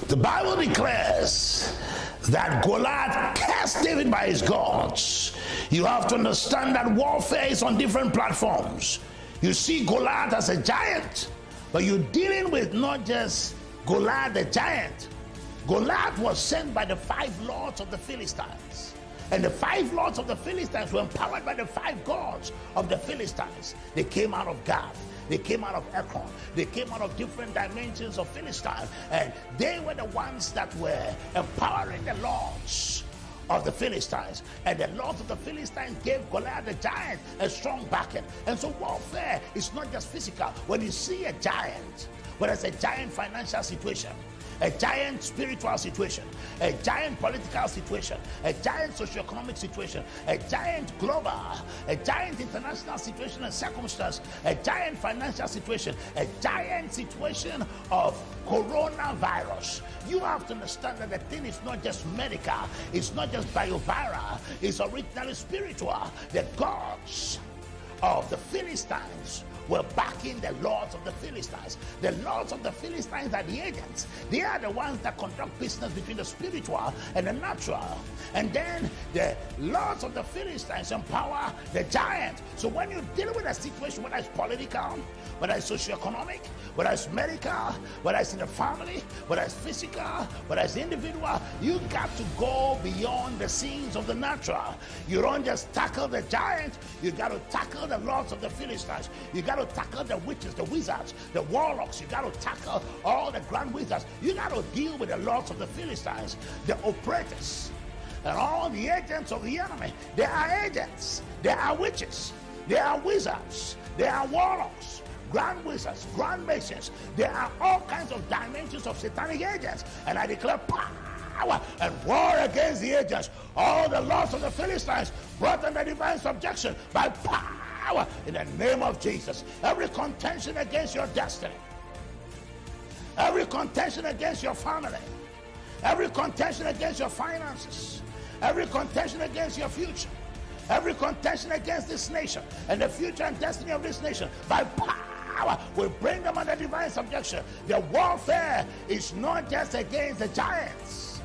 The Bible declares that Goliath cast David by his gods. You have to understand that warfare is on different platforms. You see Goliath as a giant, but you're dealing with not just Goliath the giant. Goliath was sent by the 5 lords of the Philistines. And the 5 lords of the Philistines were empowered by the 5 gods of the Philistines. They came out of Gath. They came out of Ekron. They came out of different dimensions of Philistine. And they were the ones that were empowering the lords of the Philistines. And the lords of the Philistines gave Goliath the giant a strong backing. And so warfare is not just physical. When you see a giant, whether it's a giant financial situation, a giant spiritual situation, a giant political situation, a giant socioeconomic situation, a giant global, a giant international situation and circumstance, a giant financial situation, a giant situation of coronavirus. You have to understand that the thing is not just medical, it's not just bioviral, it's originally spiritual. The gods of the Philistines were backing the lords of the Philistines. The lords of the Philistines are the agents. They are the ones that conduct business between the spiritual and the natural. And then the lords of the Philistines empower the giant. So when you deal with a situation, whether it's political, whether it's socioeconomic, whether it's medical, whether it's in the family, whether it's physical, whether it's individual, you got to go beyond the scenes of the natural. You don't just tackle the giant, you got to tackle the lords of the Philistines. You got to tackle the witches, the wizards, the warlocks. You got to tackle all the grand wizards. You got to deal with the lords of the Philistines, the operators, and all the agents of the enemy. They are agents, they are witches, they are wizards, they are warlocks, grand wizards, grand magicians. There are all kinds of dimensions of satanic agents. And I declare power and war against the agents. All the lords of the Philistines brought under divine subjection by power in the name of Jesus. Every contention against your destiny, every contention against your family, every contention against your finances, every contention against your future, every contention against this nation and the future and destiny of this nation, by power we bring them under divine subjection. The warfare is not just against the giants.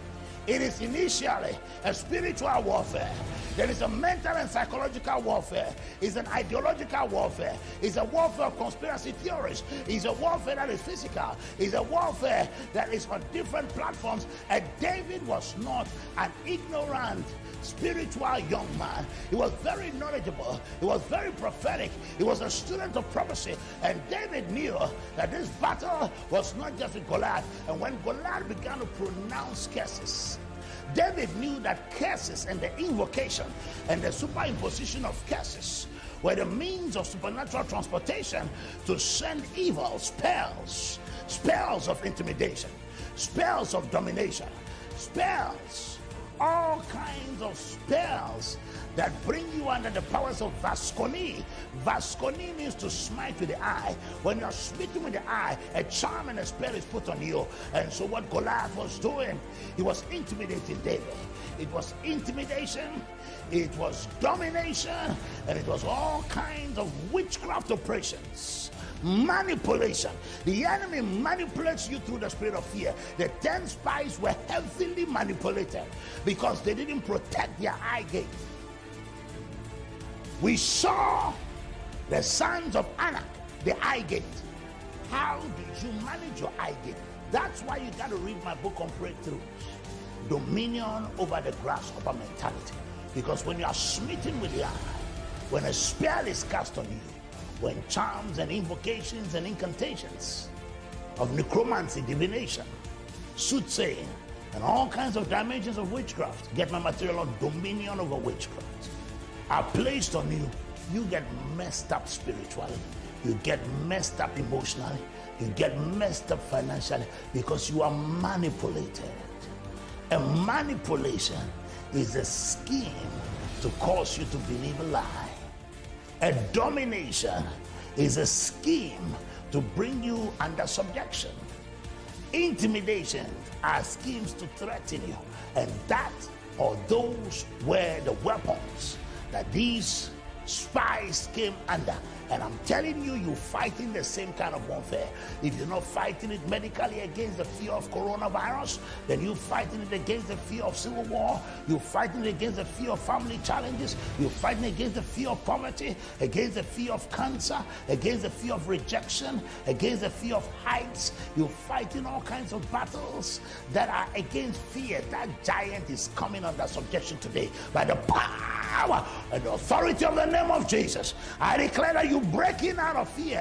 It is initially a spiritual warfare. There is a mental and psychological warfare. It's an ideological warfare. It's a warfare of conspiracy theories. It's a warfare that is physical. It's a warfare that is on different platforms. And David was not an ignorant spiritual young man. He was very knowledgeable. He was very prophetic. He was a student of prophecy. And David knew that this battle was not just with Goliath. And when Goliath began to pronounce curses, David knew that curses and the invocation and the superimposition of curses were the means of supernatural transportation to send evil spells, spells of intimidation, spells of domination, spells, all kinds of spells that bring you under the powers of Vasconi. Vasconi means to smite with the eye. When you're smitten with the eye, a charm and a spell is put on you. And so what Goliath was doing, he was intimidating David. It was intimidation, it was domination, and it was all kinds of witchcraft operations. Manipulation. The enemy manipulates you through the spirit of fear. The 10 spies were heavily manipulated because they didn't protect their eye gate. We saw the sons of Anak, the eye gate. How did you manage your eye gate? That's why you got to read my book on breakthroughs. Dominion over the grasshopper mentality. Because when you are smitten with the eye, when a spell is cast on you, when charms and invocations and incantations of necromancy, divination, soothsaying, and all kinds of dimensions of witchcraft, get my material on dominion over witchcraft, are placed on you, you get messed up spiritually, you get messed up emotionally, you get messed up financially, because you are manipulated. A manipulation is a scheme to cause you to believe a lie. A domination is a scheme to bring you under subjection. Intimidation are schemes to threaten you, and that or those were the weapons that these spies came under. And I'm telling you, you're fighting the same kind of warfare. If you're not fighting it medically against the fear of coronavirus, then you're fighting it against the fear of civil war. You're fighting it against the fear of family challenges. You're fighting against the fear of poverty, against the fear of cancer, against the fear of rejection, against the fear of heights. You're fighting all kinds of battles that are against fear. That giant is coming under subjection today by the power and the authority of the name of Jesus. I declare that you're breaking out of fear